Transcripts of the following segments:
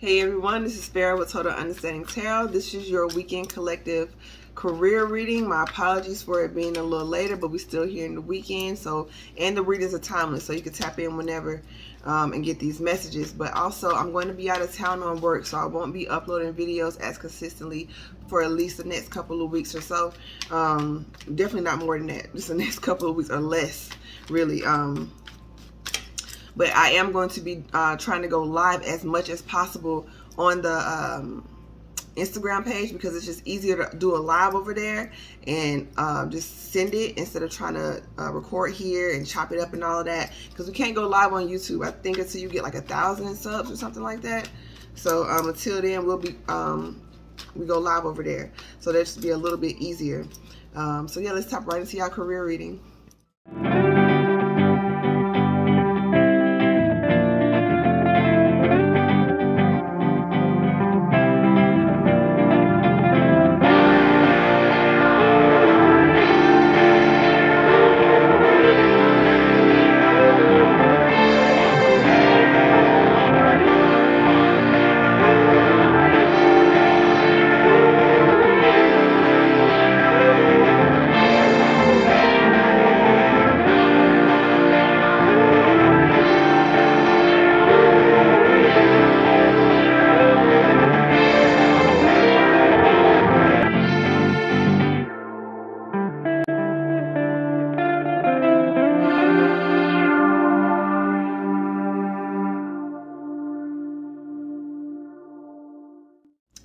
Hey everyone, this is Pharaoh with Total Understanding Tarot. This is your weekend collective career reading. My apologies for it being a little later, but we're still here in the weekend. And the readings are timeless, so you can tap in whenever and get these messages. But also, I'm going to be out of town on work, so I won't be uploading videos as consistently for at least the next couple of weeks or so. Definitely not more than that. Just the next couple of weeks or less, really. But I am going to be trying to go live as much as possible on the Instagram page, because it's just easier to do a live over there and just send it instead of trying to record here and chop it up and all of that, because we can't go live on YouTube, I think, until you get like 1,000 subs or something like that. So until then, we'll be we go live over there, so that should be a little bit easier. So yeah, let's tap right into our career reading.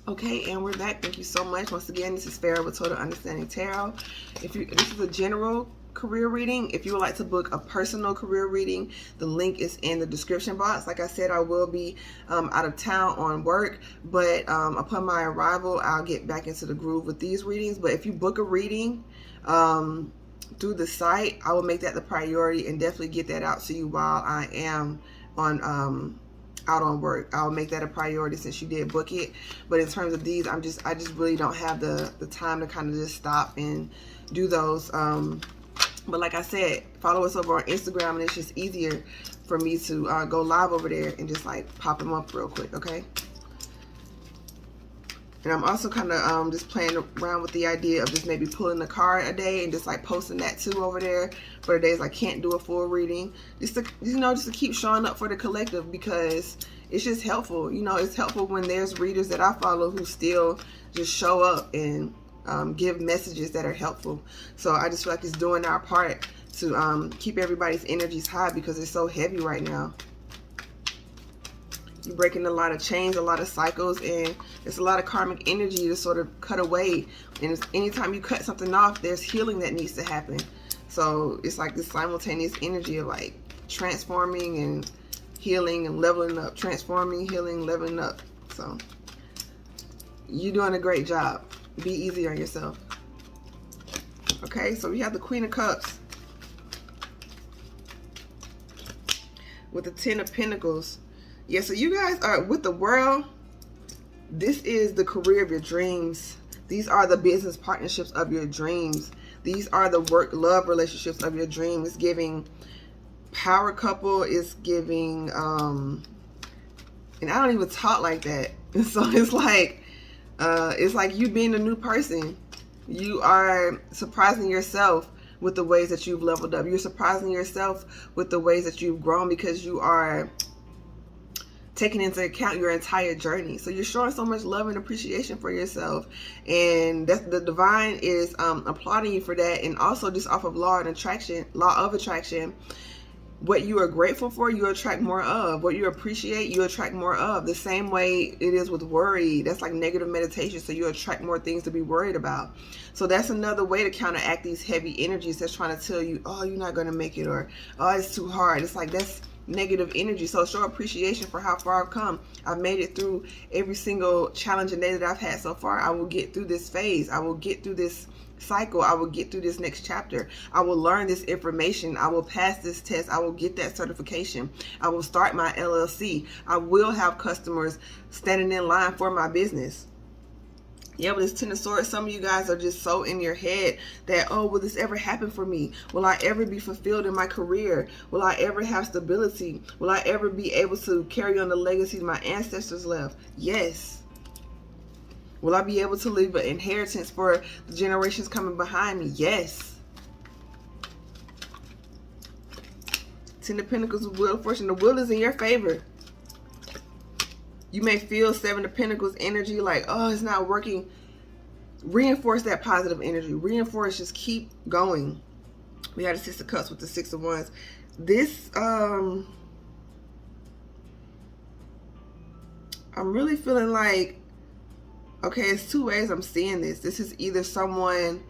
Okay, and we're back. Thank you so much. Once again, this is Pharaoh with Total Understanding Tarot. This is a general career reading. If you would like to book a personal career reading, the link is in the description box. Like I said, I will be out of town on work, but upon my arrival, I'll get back into the groove with these readings. But if you book a reading through the site, I will make that the priority and definitely get that out to you while I am on out on work. I'll make that a priority since you did book it. But in terms of these, I just really don't have the time to kind of just stop and do those. But like I said, follow us over on Instagram, and it's just easier for me to go live over there and just like pop them up real quick, okay? And I'm also kind of just playing around with the idea of just maybe pulling a card a day and just like posting that too over there for the days I can't do a full reading, just to, just to keep showing up for the collective, because it's just helpful. It's helpful when there's readers that I follow who still just show up and give messages that are helpful. So I just feel like it's doing our part to keep everybody's energies high, because it's so heavy right now. You're breaking a lot of chains, a lot of cycles, and it's a lot of karmic energy to sort of cut away. And anytime you cut something off, there's healing that needs to happen. So it's like this simultaneous energy of like transforming and healing and leveling up, transforming, healing, leveling up. So you're doing a great job. Be easy on yourself. Okay, so we have the Queen of Cups with the Ten of Pentacles. Yeah, so you guys are with the World. This is the career of your dreams. These are the business partnerships of your dreams. These are the work-love relationships of your dreams. It's giving power couple. It's giving, and I don't even talk like that. So it's like you being a new person. You are surprising yourself with the ways that you've leveled up. You're surprising yourself with the ways that you've grown, because you are taking into account your entire journey. So you're showing so much love and appreciation for yourself, and that's the divine is applauding you for that. And also, just off of law of attraction, what you are grateful for, you attract more of. What you appreciate, you attract more of. The same way it is with worry. That's like negative meditation, so you attract more things to be worried about. So that's another way to counteract these heavy energies that's trying to tell you, oh, you're not going to make it, or oh, it's too hard. It's like, that's negative energy. So show appreciation for how far I've come. I've made it through every single challenging day that I've had so far. I will get through this phase. I will get through this cycle. I will get through this next chapter. I will learn this information. I will pass this test. I will get that certification. I will start my LLC. I will have customers standing in line for my business. Yeah, with this Ten of Swords, some of you guys are just so in your head that, oh, will this ever happen for me? Will I ever be fulfilled in my career? Will I ever have stability? Will I ever be able to carry on the legacy my ancestors left? Yes. Will I be able to leave an inheritance for the generations coming behind me? Yes. Ten of Pentacles with Wheel of Fortune. The wheel is in your favor. You may feel Seven of Pentacles energy like, oh, it's not working. Reinforce that positive energy. Reinforce, just keep going. We had a Six of Cups with the Six of Wands. This, I'm really feeling like, okay, it's two ways I'm seeing this. This is either someone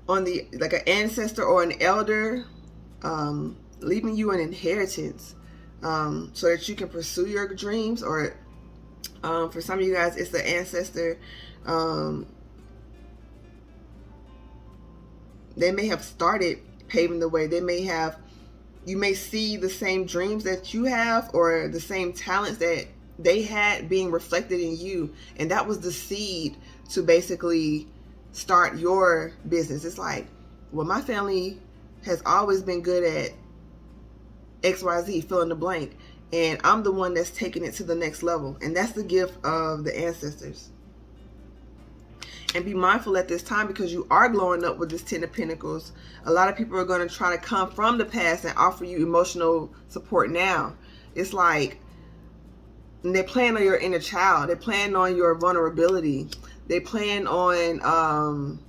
on the, like an ancestor or an elder, leaving you an inheritance. So that you can pursue your dreams, or for some of you guys, it's the ancestor. They may have started paving the way. They may have, you may see the same dreams that you have, or the same talents that they had being reflected in you, and that was the seed to basically start your business. It's like, well, my family has always been good at XYZ, fill in the blank, and I'm the one that's taking it to the next level, and that's the gift of the ancestors. And be mindful at this time, because you are glowing up with this Ten of Pentacles. A lot of people are going to try to come from the past and offer you emotional support now. It's like they're playing on your inner child. They're playing on your vulnerability. They plan on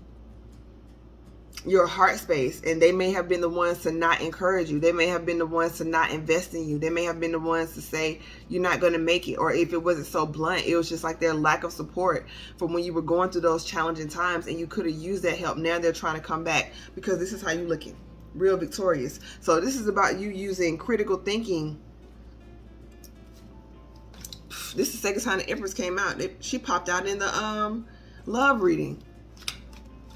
your heart space, and they may have been the ones to not encourage you. They may have been the ones to not invest in you. They may have been the ones to say you're not going to make it, or if it wasn't so blunt, it was just like their lack of support from when you were going through those challenging times, and you could have used that help. Now they're trying to come back, because this is how you looking, real victorious. So this is about you using critical thinking. This is the second time the Empress came out. She popped out in the love reading.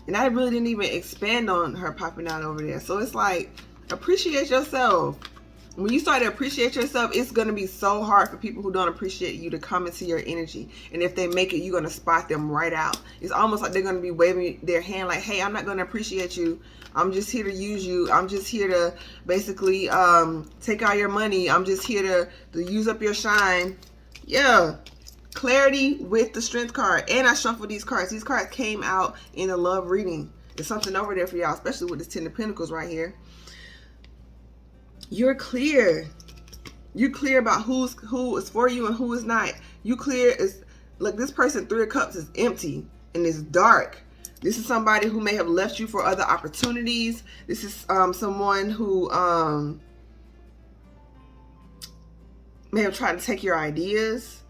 And I really didn't even expand on her popping out over there. So it's like, appreciate yourself. When you start to appreciate yourself, it's going to be so hard for people who don't appreciate you to come into your energy. And if they make it, you're going to spot them right out. It's almost like they're going to be waving their hand like, hey, I'm not going to appreciate you. I'm just here to use you. I'm just here to basically take all your money. I'm just here to use up your shine. Yeah. Clarity with the Strength card. And I shuffled these cards. These cards came out in a love reading. There's something over there for y'all, especially with this Ten of Pentacles right here. You're clear. You're clear about who is for you and who is not. You clear is, look, this person, Three of Cups, is empty and it's dark. This is somebody who may have left you for other opportunities. This is someone who may have tried to take your ideas.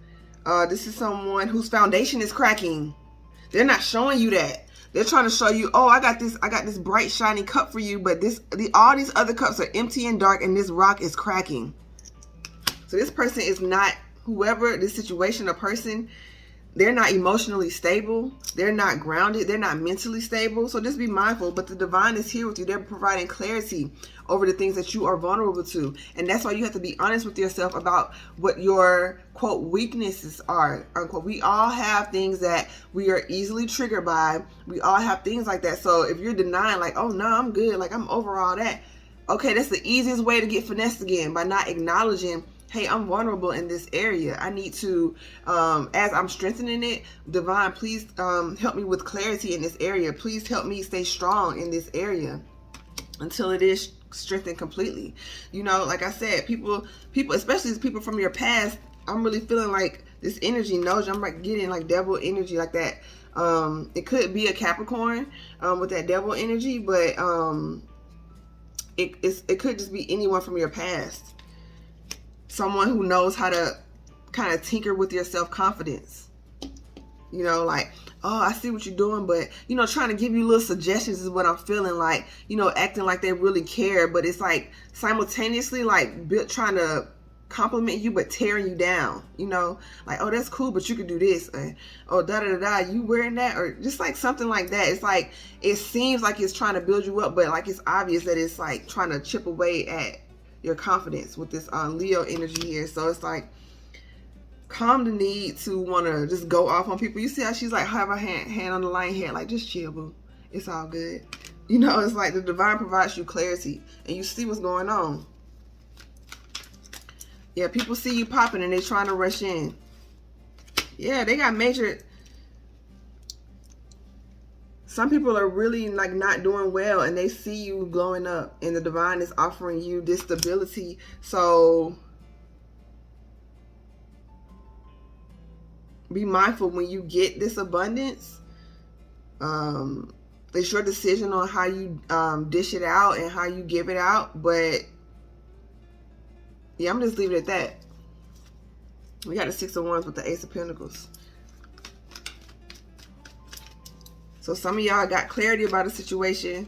This is someone whose foundation is cracking. They're not showing you that. They're trying to show you, oh, I got this bright, shiny cup for you, but all these other cups are empty and dark, and this rock is cracking. So this person is not, whoever this situation or person, they're not emotionally stable. They're not grounded. They're not mentally stable. So just be mindful. But the divine is here with you. They're providing clarity over the things that you are vulnerable to. And that's why you have to be honest with yourself about what your, quote, weaknesses are, unquote. We all have things that we are easily triggered by. We all have things like that. So if you're denying, like, oh, no, I'm good, like, I'm over all that. Okay, that's the easiest way to get finessed again, by not acknowledging, hey, I'm vulnerable in this area. I need to, as I'm strengthening it, divine, please help me with clarity in this area. Please help me stay strong in this area until it is strengthened completely. You know, like I said, people, especially people from your past, I'm really feeling like this energy knows you. I'm like getting like devil energy like that. It could be a Capricorn with that devil energy, but it could just be anyone from your past. Someone who knows how to kind of tinker with your self-confidence. You know, like, oh, I see what you're doing, but, you know, trying to give you little suggestions is what I'm feeling like, you know, acting like they really care, but it's like simultaneously like trying to compliment you, but tearing you down, you know, like, oh, that's cool, but you could do this. Oh, da-da-da-da, you wearing that? Or just like something like that. It's like, it seems like it's trying to build you up, but like, it's obvious that it's like trying to chip away at your confidence with this Leo energy here. So it's like, calm the need to want to just go off on people. You see how she's like, have her hand on the lion head, like, just chill, boo. It's all good. You know, it's like the divine provides you clarity and you see what's going on. Yeah, people see you popping and they trying to rush in. Yeah, they got major... Some people are really like not doing well and they see you glowing up and the divine is offering you this stability. So be mindful when you get this abundance. It's your decision on how you dish it out and how you give it out. But yeah, I'm just leaving it at that. We got the 6 of Wands with the Ace of Pentacles. So some of y'all got clarity about a situation.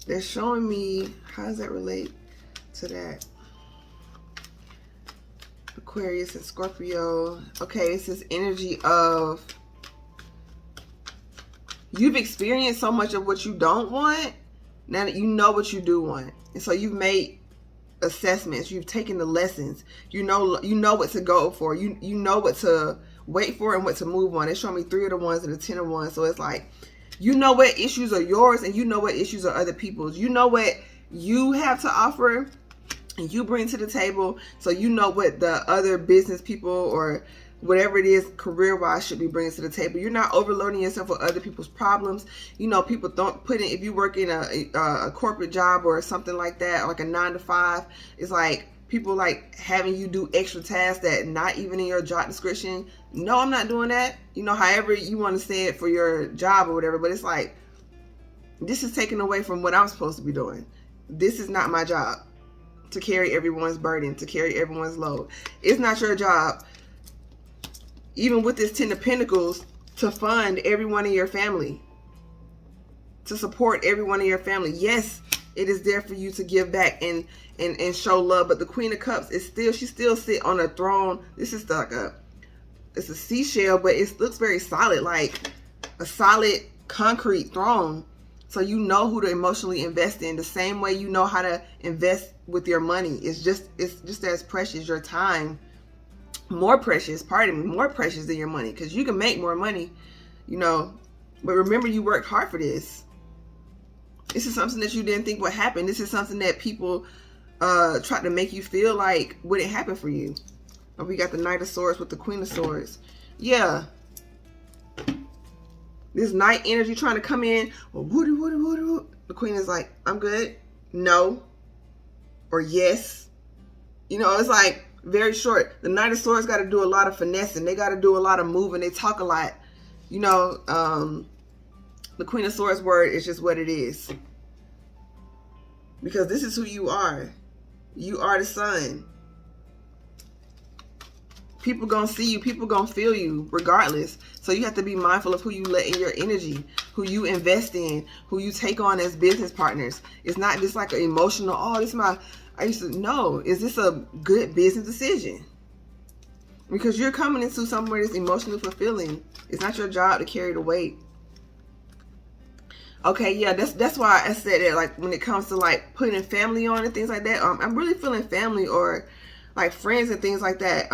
They're showing me, how does that relate to that? Aquarius and Scorpio. Okay, it's this energy of you've experienced so much of what you don't want. Now that you know what you do want. And so you've made assessments, you've taken the lessons, you know what to go for, you know what to wait for and what to move on. They show me 3 of the Wands and the 10 of Wands. So it's like, you know what issues are yours and you know what issues are other people's. You know what you have to offer and you bring to the table, so you know what the other business people or whatever it is career-wise should be bringing to the table. You're not overloading yourself with other people's problems. You know, people don't put in, if you work in a corporate job or something like that, like a 9-to-5, it's like people like having you do extra tasks that not even in your job description. No, I'm not doing that. You know, however you want to say it for your job or whatever, but it's like, this is taken away from what I'm supposed to be doing. This is not my job to carry everyone's burden, to carry everyone's load. It's not your job, even with this 10 of Pentacles, to fund everyone in your family, to support everyone in your family. Yes, it is there for you to give back and show love. But the Queen of Cups is still, she still sit on a throne. This is like it's a seashell, but it looks very solid, like a solid concrete throne. So you know who to emotionally invest in, the same way you know how to invest with your money. It's just as precious, your time. More precious than your money, because you can make more money, you know, but remember, you worked hard for this. This is something that you didn't think would happen. This is something that people tried to make you feel like wouldn't happen for you. And we got the Knight of Swords with the Queen of Swords. Yeah, this night energy trying to come in. Well, the Queen is like, I'm good, no, or yes. You know, it's like very short. The Knight of Swords got to do a lot of finessing. They got to do a lot of moving. They talk a lot. You know, the Queen of Swords word is just what it is. Because this is who you are. You are the sun. People gonna see you. People gonna feel you regardless. So you have to be mindful of who you let in your energy, who you invest in, who you take on as business partners. It's not just like an emotional, oh, this is my... I used to know, is this a good business decision? Because you're coming into somewhere that's emotionally fulfilling. It's not your job to carry the weight. Okay, yeah, that's why I said that, like, when it comes to like putting family on and things like that, I'm really feeling family or like friends and things like that.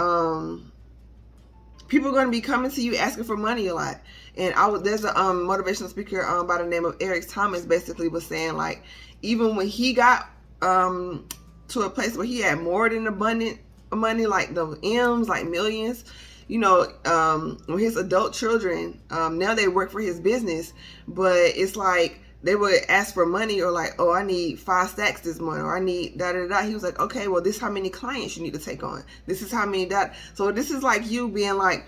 People are going to be coming to you asking for money a lot. And there's a motivational speaker by the name of Eric Thomas basically was saying, like, even when he got to a place where he had more than abundant money, like the M's, like millions, you know, when his adult children, now they work for his business, but it's like they would ask for money or like, oh, I need 5 stacks this month, or I need da-da-da. He was like, okay, well, this is how many clients you need to take on. This is how many that. So this is like you being like,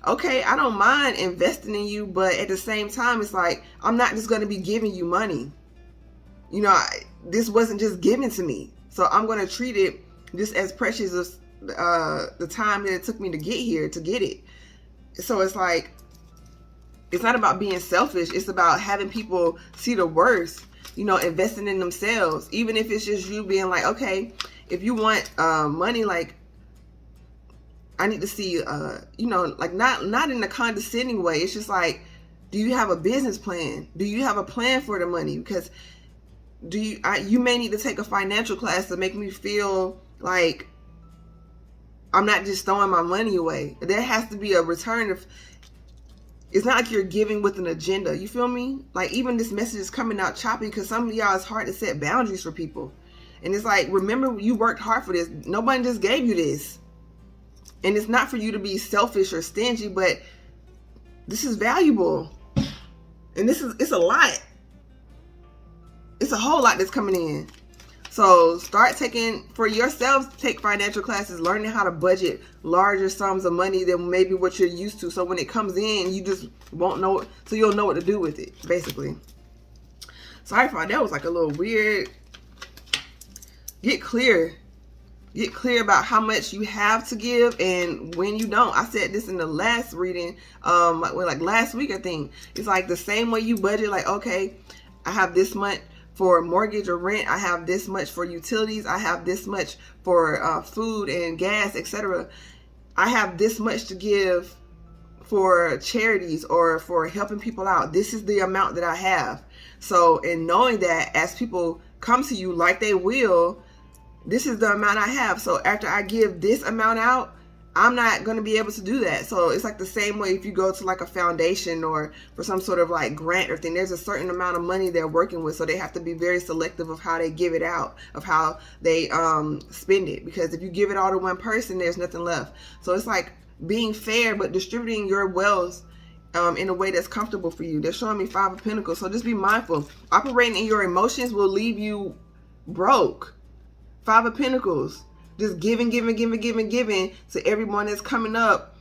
okay, I don't mind investing in you, but at the same time, it's like, I'm not just going to be giving you money. You know, this wasn't just given to me. So I'm going to treat it just as precious as the time that it took me to get here, to get it. So it's like, it's not about being selfish. It's about having people see the worth, you know, investing in themselves. Even if it's just you being like, okay, if you want money, like, I need to see, you know, like not in a condescending way. It's just like, do you have a business plan? Do you have a plan for the money? Because you may need to take a financial class to make me feel like I'm not just throwing my money away. There has to be a return of, it's not like you're giving with an agenda. You feel me? Like, even this message is coming out choppy because some of y'all, it's hard to set boundaries for people. And it's like, remember, you worked hard for this. Nobody just gave you this. And it's not for you to be selfish or stingy, but this is valuable. And it's a lot. It's a whole lot that's coming in. So start taking, for yourselves, take financial classes, learning how to budget larger sums of money than maybe what you're used to. So when it comes in, you just won't know, so you'll know what to do with it, basically. Sorry for that was like a little weird. Get clear. Get clear about how much you have to give and when you don't. I said this in the last reading, like last week, I think. It's like the same way you budget, like, okay, I have this much for mortgage or rent, I have this much for utilities, I have this much for food and gas, etc. I have this much to give for charities or for helping people out. This is the amount that I have. So in knowing that, as people come to you like they will, this is the amount I have. So after I give this amount out, I'm not going to be able to do that. So it's like the same way if you go to like a foundation or for some sort of like grant or thing, there's a certain amount of money they're working with. So they have to be very selective of how they give it out, of how they spend it. Because if you give it all to one person, there's nothing left. So it's like being fair, but distributing your wealth in a way that's comfortable for you. They're showing me 5 of Pentacles. So just be mindful. Operating in your emotions will leave you broke. 5 of Pentacles. Just giving to everyone that's coming up.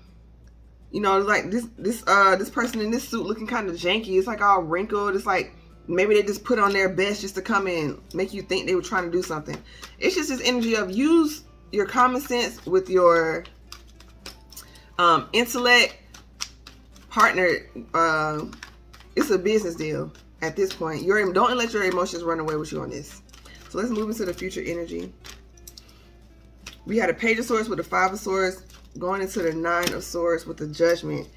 You know, like this person in this suit looking kind of janky. It's like all wrinkled. It's like maybe they just put on their best just to come in, make you think they were trying to do something. It's just this energy of use your common sense with your intellect. Partner, it's a business deal at this point. Don't let your emotions run away with you on this. So let's move into the future energy. We had a Page of Swords with the 5 of Swords going into the 9 of Swords with the Judgment.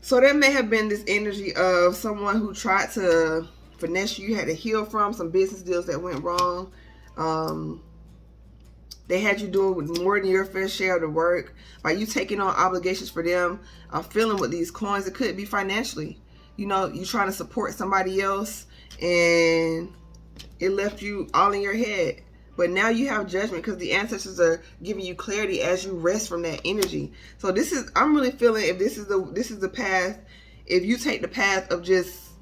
So there may have been this energy of someone who tried to finesse you, had to heal from some business deals that went wrong. They had you doing more than your fair share of the work. By you taking on obligations for them, I'm feeling with these coins, it could be financially. You know, you trying to support somebody else and it left you all in your head. But now you have judgment because the ancestors are giving you clarity as you rest from that energy. So this is, I'm really feeling, if this is the path, if you take the path of just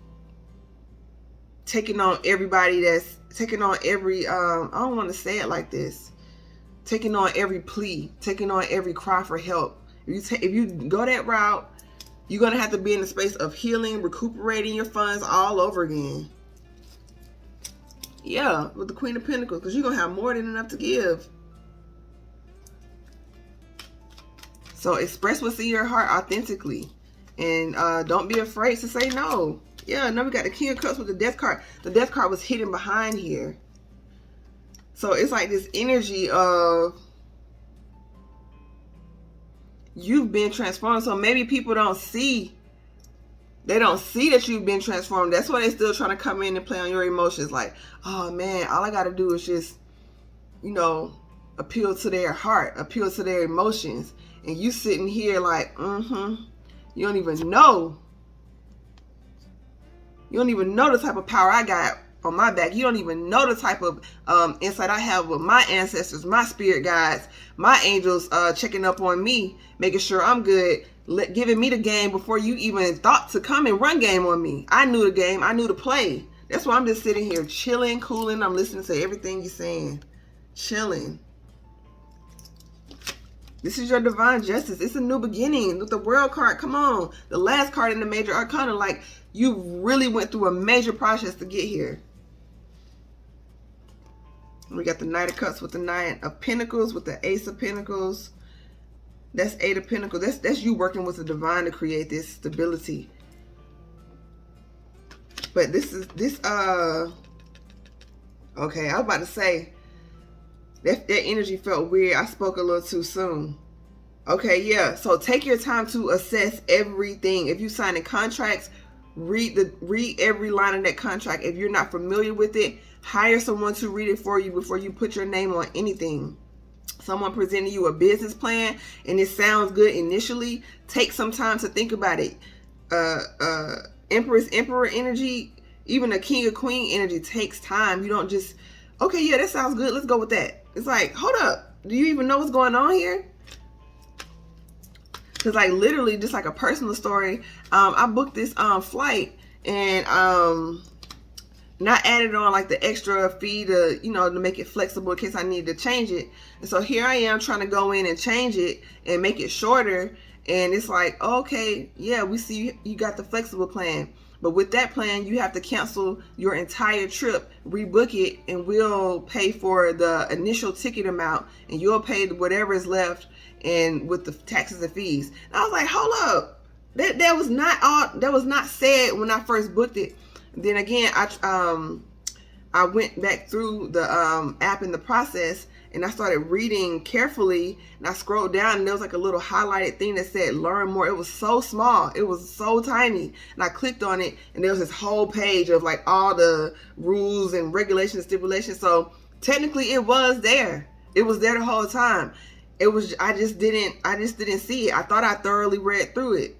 taking on everybody, that's taking on every, I don't want to say it like this, taking on every plea, taking on every cry for help. If you go that route, you're going to have to be in the space of healing, recuperating your funds all over again. Yeah, with the Queen of Pentacles, because you're going to have more than enough to give. So express what's in your heart authentically. And don't be afraid to say no. Yeah, now we got the King of Cups with the Death card. The Death card was hidden behind here. So it's like this energy of you've been transformed. So maybe people don't see. They don't see that you've been transformed. That's why they're still trying to come in and play on your emotions. Like, oh man, all I got to do is just, you know, appeal to their heart, appeal to their emotions. And you sitting here like, you don't even know. You don't even know the type of power I got on my back. You don't even know the type of insight I have with my ancestors, my spirit guides, my angels checking up on me, making sure I'm good, giving me the game before you even thought to come and run game on me. I knew the game. I knew the play. That's why I'm just sitting here chilling, cooling. I'm listening to everything you're saying. Chilling. This is your divine justice. It's a new beginning. With the World card, come on. The last card in the Major Arcana, like you really went through a major process to get here. We got the Knight of Cups with the 9 of Pentacles with the Ace of Pentacles. That's 8 of Pentacles. That's you working with the divine to create this stability. But this okay, I was about to say that energy felt weird. I spoke a little too soon. Okay, yeah. So take your time to assess everything. If you sign in contracts, read every line of that contract. If you're not familiar with it, Hire someone to read it for you before you put your name on anything. Someone presenting you a business plan and it sounds good initially, take some time to think about it. Empress, Emperor energy, even a King or Queen energy takes time. You don't just, okay, yeah, that sounds good, let's go with that. It's like, hold up, do you even know what's going on here? Because like literally just like a personal story, I booked this flight and not added on like the extra fee to, you know, to make it flexible in case I need to change it. And so here I am trying to go in and change it and make it shorter. And it's like, okay, yeah, we see you got the flexible plan. But with that plan, you have to cancel your entire trip, rebook it, and we'll pay for the initial ticket amount and you'll pay whatever is left and with the taxes and fees. And I was like, hold up. That was not said when I first booked it. Then again, I went back through the app in the process and I started reading carefully, and I scrolled down and there was like a little highlighted thing that said learn more. It was so small, it was so tiny, and I clicked on it and there was this whole page of like all the rules and regulations, stipulations. So technically it was there. It was there the whole time. It was, I just didn't see it. I thought I thoroughly read through it.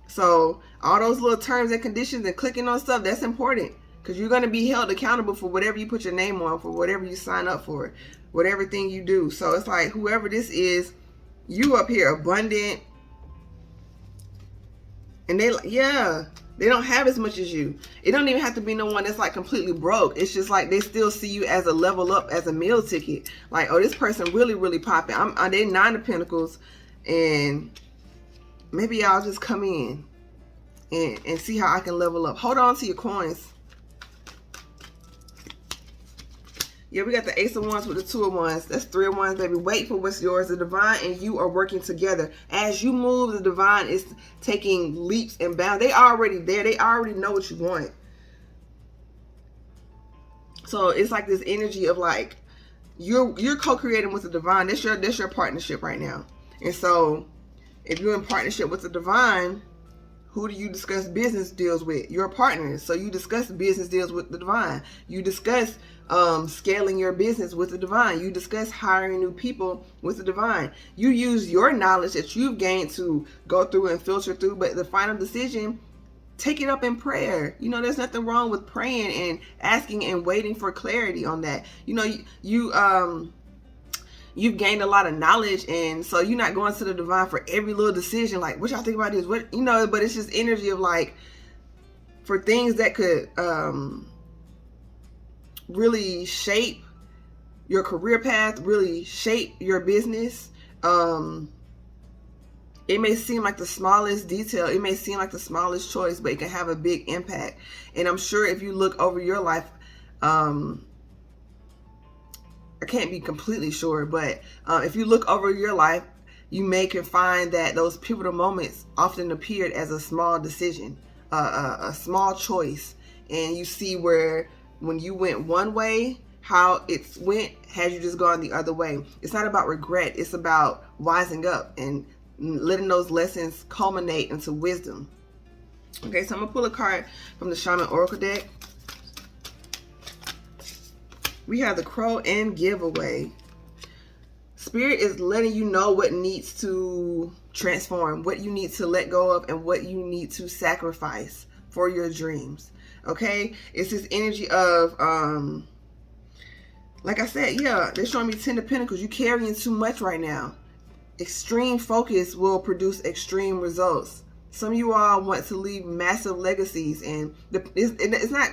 So all those little terms and conditions and clicking on stuff, that's important, because you're going to be held accountable for whatever you put your name on, for whatever you sign up for, whatever thing you do. So it's like, whoever this is, you up here abundant, and they don't have as much as you. It don't even have to be no one that's like completely broke. It's just like they still see you as a level up, as a meal ticket. Like, oh, this person really popping. They 9 of Pentacles, and maybe I'll just come in and see how I can level up. Hold on to your coins. Yeah, we got the Ace of Wands with the 2 of Wands. That's 3 of Wands, baby. Wait for what's yours. The divine and you are working together. As you move, the divine is taking leaps and bounds. They already there. They already know what you want. So it's like this energy of like, you're co-creating with the divine. That's your partnership right now. And so if you're in partnership with the divine, who do you discuss business deals with? Your partners. So you discuss business deals with the divine. You discuss scaling your business with the divine. You discuss hiring new people with the divine. You use your knowledge that you've gained to go through and filter through, but the final decision, take it up in prayer. You know, there's nothing wrong with praying and asking and waiting for clarity on that. You know, you've gained a lot of knowledge, and so you're not going to the divine for every little decision, like, what y'all think about this? What, you know, but it's just energy of like, for things that could really shape your career path, really shape your business. It may seem like the smallest detail, it may seem like the smallest choice, but it can have a big impact. And I'm sure if you look over your life, I can't be completely sure, but if you look over your life, you can find that those pivotal moments often appeared as a small decision, a small choice. And you see where when you went one way, how it went had you just gone the other way. It's not about regret. It's about wising up and letting those lessons culminate into wisdom. Okay, so I'm going to pull a card from the Shaman Oracle deck. We have the Crow and Giveaway. Spirit is letting you know what needs to transform, what you need to let go of, and what you need to sacrifice for your dreams. Okay, it's this energy of like I said, yeah, they're showing me 10 of Pentacles. You're carrying too much right now. Extreme focus will produce extreme results. Some of you all want to leave massive legacies, and it's not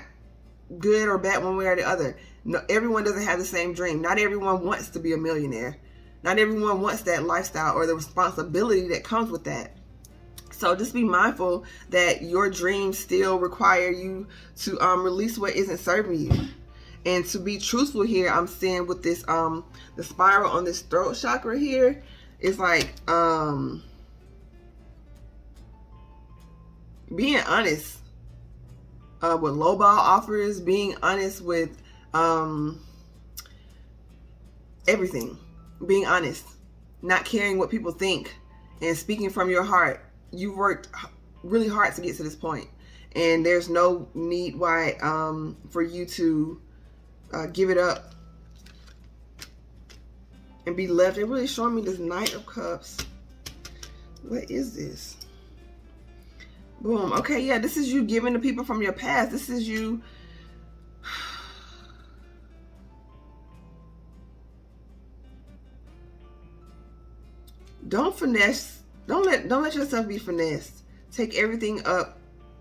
good or bad one way or the other. No, everyone doesn't have the same dream. Not everyone wants to be a millionaire. Not everyone wants that lifestyle or the responsibility that comes with that. So just be mindful that your dreams still require you to release what isn't serving you. And to be truthful here, I'm seeing with this the spiral on this throat chakra here, it's like being honest with lowball offers, being honest with everything, being honest, not caring what people think, and speaking from your heart. You've worked really hard to get to this point, and there's no need why for you to give it up and be left. They're really showing me this Knight of Cups. What is this? Boom. Okay, yeah, this is you giving to people from your past. This is you. Don't finesse. Don't let yourself be finessed. Take everything up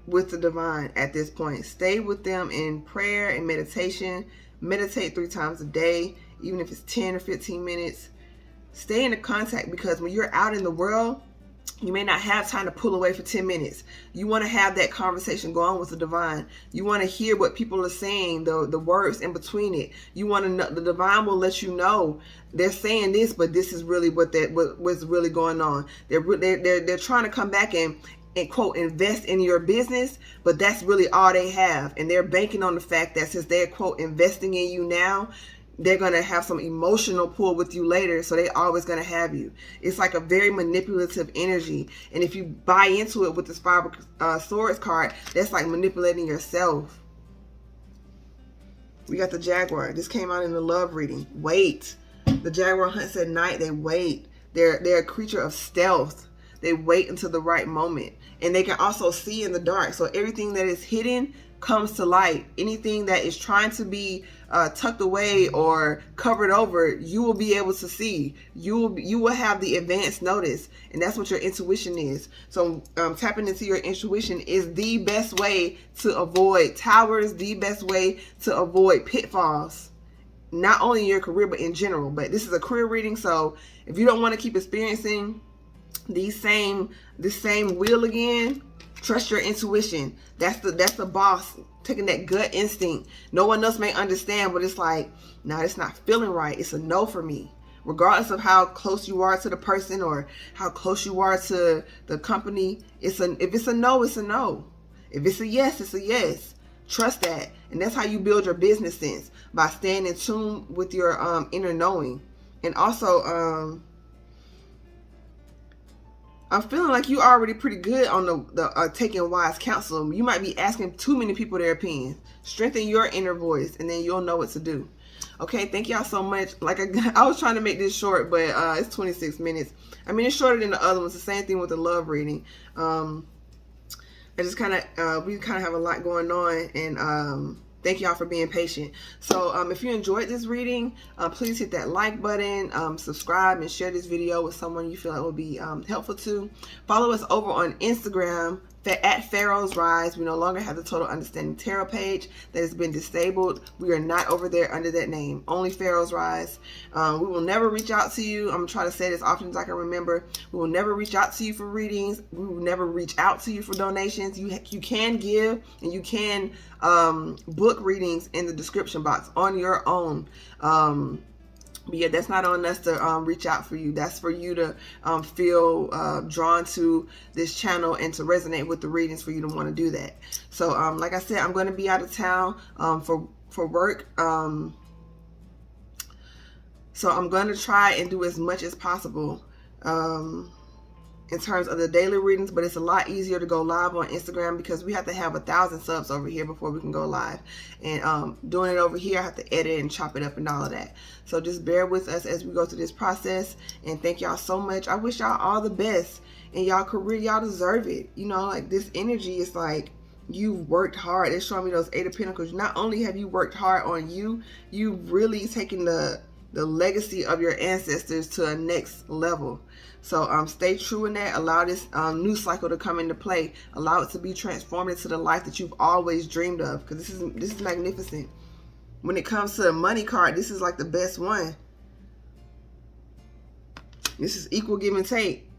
with the divine at this point. Stay with them in prayer and meditation. Meditate 3 times a day, even if it's 10 or 15 minutes. Stay in the contact, because when you're out in the world, you may not have time to pull away for 10 minutes. You want to have that conversation going with the divine. You want to hear what people are saying, the words in between it. You want to know, the divine will let you know they're saying this, but this is really what's really going on. They're trying to come back and quote invest in your business, but that's really all they have, and they're banking on the fact that since they're quote investing in you now, they're going to have some emotional pull with you later, so they're always going to have you. It's like a very manipulative energy, and if you buy into it with this 5 of Swords card, that's like manipulating yourself. We got the Jaguar. This came out in the love reading. Wait. The Jaguar hunts at night. They wait. They're a creature of stealth. They wait until the right moment, and they can also see in the dark. So everything that is hidden comes to light. Anything that is trying to be tucked away or covered over, you will be able to see. You will have the advanced notice, and that's what your intuition is. So tapping into your intuition is the best way to avoid towers, the best way to avoid pitfalls, not only in your career but in general. But this is a career reading, so if you don't want to keep experiencing the same wheel again, trust your intuition. That's the boss, taking that gut instinct. No one else may understand, but it's like, nah, it's not feeling right. It's a no for me. Regardless of how close you are to the person or how close you are to the company, if it's a no, it's a no. If it's a yes, it's a yes. Trust that. And that's how you build your business sense, by staying in tune with your inner knowing. And also, I'm feeling like you're already pretty good on the taking wise counsel. You might be asking too many people their opinions. Strengthen your inner voice, and then you'll know what to do. Okay, thank y'all so much. Like I was trying to make this short, but it's 26 minutes. I mean, it's shorter than the other ones. The same thing with the love reading. I just kind of we kind of have a lot going on, and thank y'all for being patient. So if you enjoyed this reading, please hit that like button, subscribe, and share this video with someone you feel like will be helpful to. Follow us over on Instagram at Pharaohs Rise. We no longer have the Total Understanding Tarot page that has been disabled. We are not over there under that name. Only Pharaohs Rise. We will never reach out to you. I'm going to try to say this often as I can remember. We will never reach out to you for readings. We will never reach out to you for donations. You can give, and you can book readings in the description box on your own. But yeah, that's not on us to reach out for you. That's for you to feel drawn to this channel and to resonate with the readings, for you to want to do that. So like I said, I'm going to be out of town for work. So I'm going to try and do as much as possible in terms of the daily readings, but it's a lot easier to go live on Instagram because we have to have 1,000 subs over here before we can go live. And doing it over here, I have to edit and chop it up and all of that. So just bear with us as we go through this process, and thank y'all so much. I wish y'all all the best in y'all career. Y'all deserve it. You know, like this energy is like, you've worked hard. It's showing me those 8 of Pentacles. Not only have you worked hard on you, you've really taken the legacy of your ancestors to a next level. So stay true in that. Allow this new cycle to come into play. Allow it to be transformed into the life that you've always dreamed of, because this is magnificent. When it comes to the money card, this is like the best one. This is equal give and take.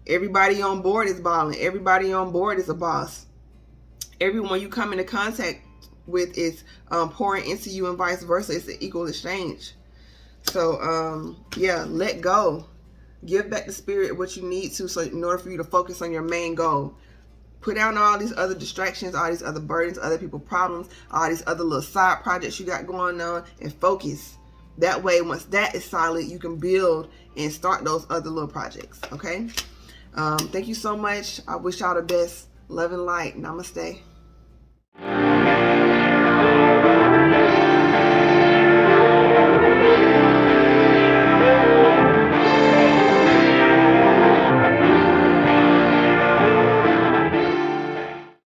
Everybody on board is balling. Everybody on board is a boss. Everyone you come into contact with is pouring into you, and vice versa. It's an equal exchange. So yeah, let go. Give back the spirit what you need to, so in order for you to focus on your main goal. Put down all these other distractions, all these other burdens, other people's problems, all these other little side projects you got going on, and focus. That way, once that is solid, you can build and start those other little projects. Okay? Thank you so much. I wish y'all the best. Love and light. Namaste.